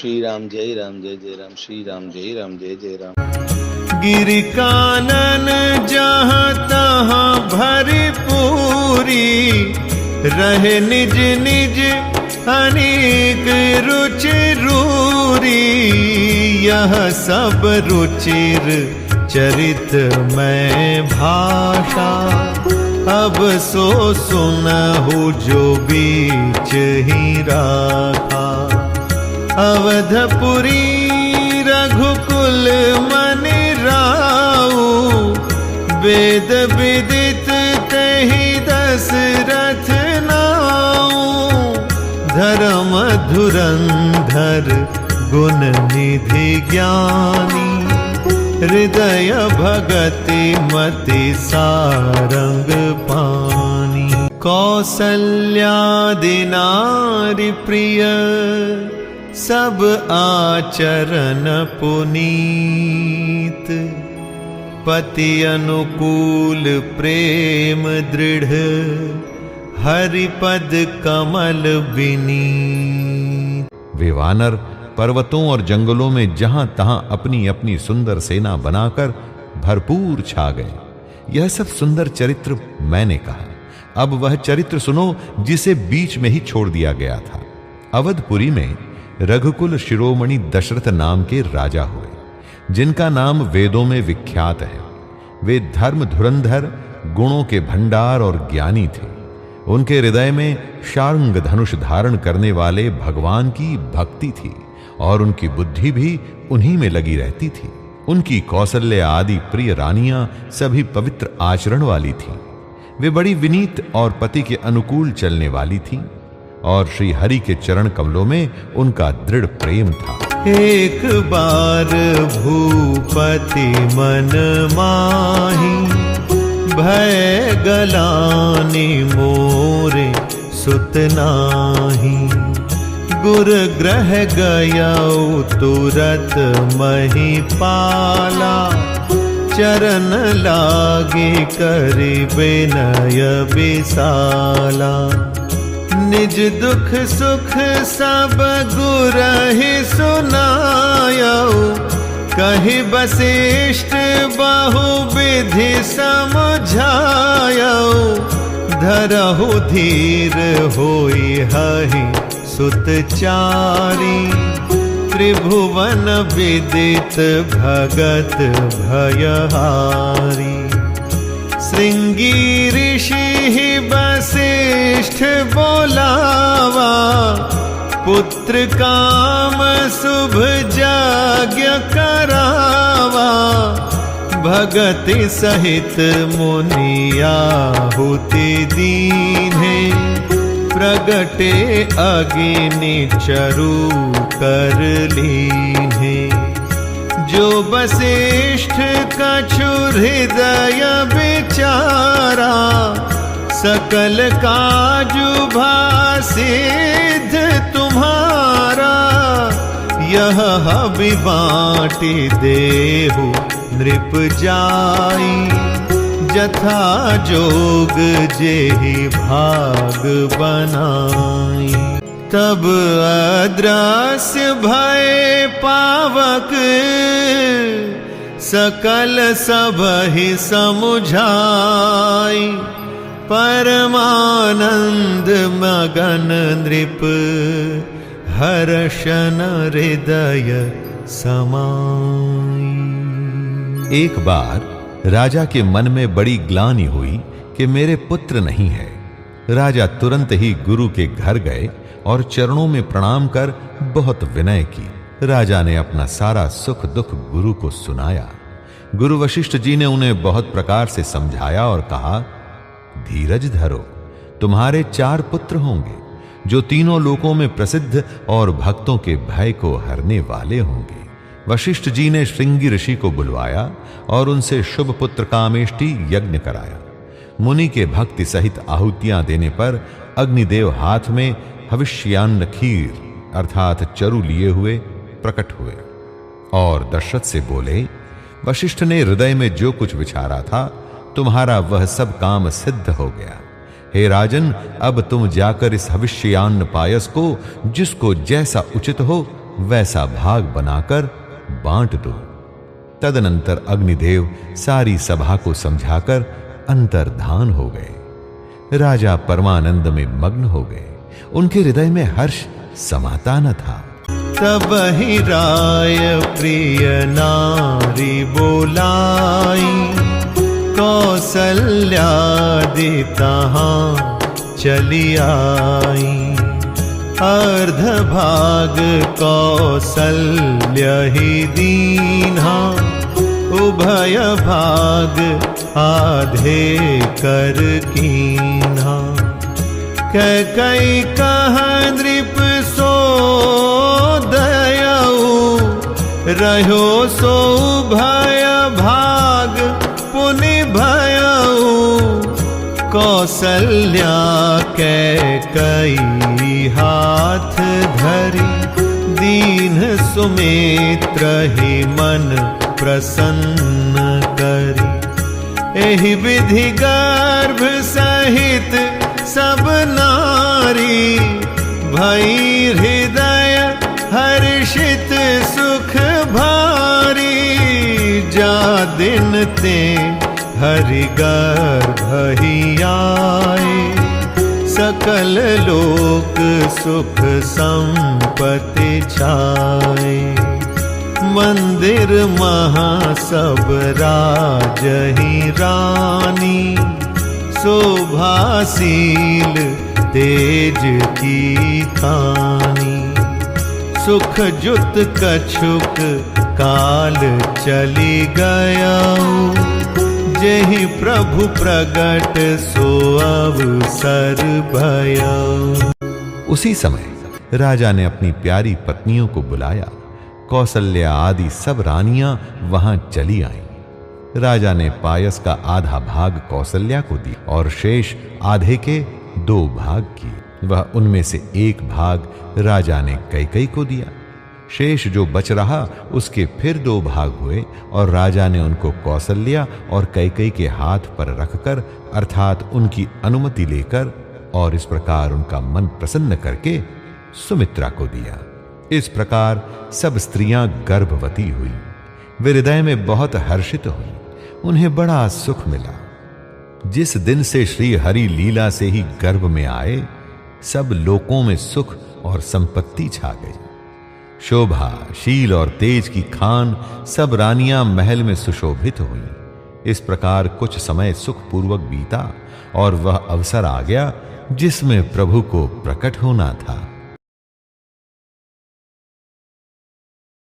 श्री राम जय राम श्री राम जय जय राम। गिरि कानन जहाँ तहाँ भरपूरी, रहे निज निज अनेक रुचि रूरी। यह सब रुचिर चरित में भाषा, अब सो सुनहु जो बीच ही राखा। अवधपुरी रघुकुल मन राऊ, वेद विदित तहि दशरथ नाऊ। धर्म धुरंधर गुण निधि ज्ञानी, हृदय भगति मति सारंग पानी। कौसल्यादि नारी प्रिय, सब आचरण पुनीत। पति अनुकूल प्रेम दृढ़, हरिपद कमल विनीत। वे वानर पर्वतों और जंगलों में जहां तहां अपनी अपनी सुंदर सेना बनाकर भरपूर छा गए। यह सब सुंदर चरित्र मैंने कहा। अब वह चरित्र सुनो जिसे बीच में ही छोड़ दिया गया था। अवधपुरी में रघुकुल शिरोमणि दशरथ नाम के राजा हुए, जिनका नाम वेदों में विख्यात है। वे धर्म धुरंधर, गुणों के भंडार और ज्ञानी थे। उनके हृदय में शार्ंग धनुष धारण करने वाले भगवान की भक्ति थी और उनकी बुद्धि भी उन्हीं में लगी रहती थी। उनकी कौशल्य आदि प्रिय रानियां सभी पवित्र आचरण वाली थीं। वे बड़ी विनीत और पति के अनुकूल चलने वाली थीं और श्री हरि के चरण कमलों में उनका दृढ़ प्रेम था। एक बार भूपति मन माही, भय गलानी मोरे सुत नाही। गुर ग्रह गयौ तुरत महिपाला, चरण लागे करि विनय विशाला। निज दुख सुख सब गुरहि सुनायौ, कहि वशिष्ठ बहुविधि समझायौ। धरहु धीर होई हहि सुतचारी, त्रिभुवन विदित भगत भयहारी। श्रृंगी ऋषि वशिष्ठ बोलावा, पुत्र काम शुभ यज्ञ करावा। भगति सहित मुनि आहुति दीन्हे, प्रगटे अग्नि चरु कर लीन्हे। जो वशिष्ठ कछु हृदय विचारा, सकल काजु भासिद्ध तुम्हारा। यह हवि बाँटि देहु नृप जाई, जथा जोग जेहि भाग बनाई। तब अदृश्य भय पावक, सकल सबहि समुझाई। परमानंद मगन नृप, हर्षन हृदय समाई। एक बार राजा के मन में बड़ी ग्लानि हुई कि मेरे पुत्र नहीं है। राजा तुरंत ही गुरु के घर गए और चरणों में प्रणाम कर बहुत विनय की। राजा ने अपना सारा सुख दुख गुरु को सुनाया। गुरु वशिष्ठ जी ने उन्हें बहुत प्रकार से समझाया और कहा, धीरज धरो, तुम्हारे 4 पुत्र होंगे जो तीनों लोकों में प्रसिद्ध और भक्तों के भय को हरने वाले होंगे। वशिष्ठ जी ने श्रृंगी ऋषि को बुलवाया और उनसे शुभ पुत्र कामेष्टि यज्ञ कराया। मुनि के भक्ति सहित आहुतियां देने पर अग्निदेव हाथ में हविष्यान्न खीर अर्थात चरु लिए हुए प्रकट हुए और दशरथ से बोले, वशिष्ठ ने हृदय में जो कुछ विचारा था, तुम्हारा वह सब काम सिद्ध हो गया। हे राजन, अब तुम जाकर इस हविष्यान्न पायस को जिसको जैसा उचित हो वैसा भाग बनाकर बांट दो। तदनंतर अग्निदेव सारी सभा को समझाकर अंतर्धान हो गए। राजा परमानंद में मग्न हो गए। उनके हृदय में हर्ष समाता न था। तब ही राय प्रिय नारी बोलाई, कौसल्यादि तहाँ चली आई। अर्ध भाग कौसल्य ही दीन्हा, उभय भाग आधे कर कीन्हा। कैकई कह नृप सो दयऊ, रहो सो भय भाग पुनि भयऊ। कौसल्या कैकई हाथ धरी, दीन सुमित्र ही मन प्रसन्न करी। एहि विधि गर्भ सहित सब नारी, भई हृदय हर्षित सुख भारी। जा दिन ते हरि गर्भ ही आए, सकल लोक सुख संपत्ति छाए। मंदिर महा सब राजहि रानी, शोभाशील तेज की खानी। सुख जुत कछुक काल चली गया, जेहि प्रभु प्रगट सो अवसर भया। उसी समय राजा ने अपनी प्यारी पत्नियों को बुलाया। कौसल्या आदि सब रानियां वहां चली आईं। राजा ने पायस का आधा भाग कौसल्या को दिया और शेष आधे के 2 भाग किए। वह उनमें से 1 भाग राजा ने कैकई को दिया। शेष जो बच रहा उसके फिर 2 भाग हुए और राजा ने उनको कौसल्या और कैकई के हाथ पर रखकर, अर्थात उनकी अनुमति लेकर और इस प्रकार उनका मन प्रसन्न करके सुमित्रा को दिया। इस प्रकार सब स्त्रियां गर्भवती हुई। वे हृदय में बहुत हर्षित हुई। उन्हें बड़ा सुख मिला। जिस दिन से श्री हरि लीला से ही गर्भ में आए, सब लोकों में सुख और संपत्ति छा गई। शोभा, शील और तेज की खान सब रानियां महल में सुशोभित हुई। इस प्रकार कुछ समय सुखपूर्वक बीता और वह अवसर आ गया जिसमें प्रभु को प्रकट होना था।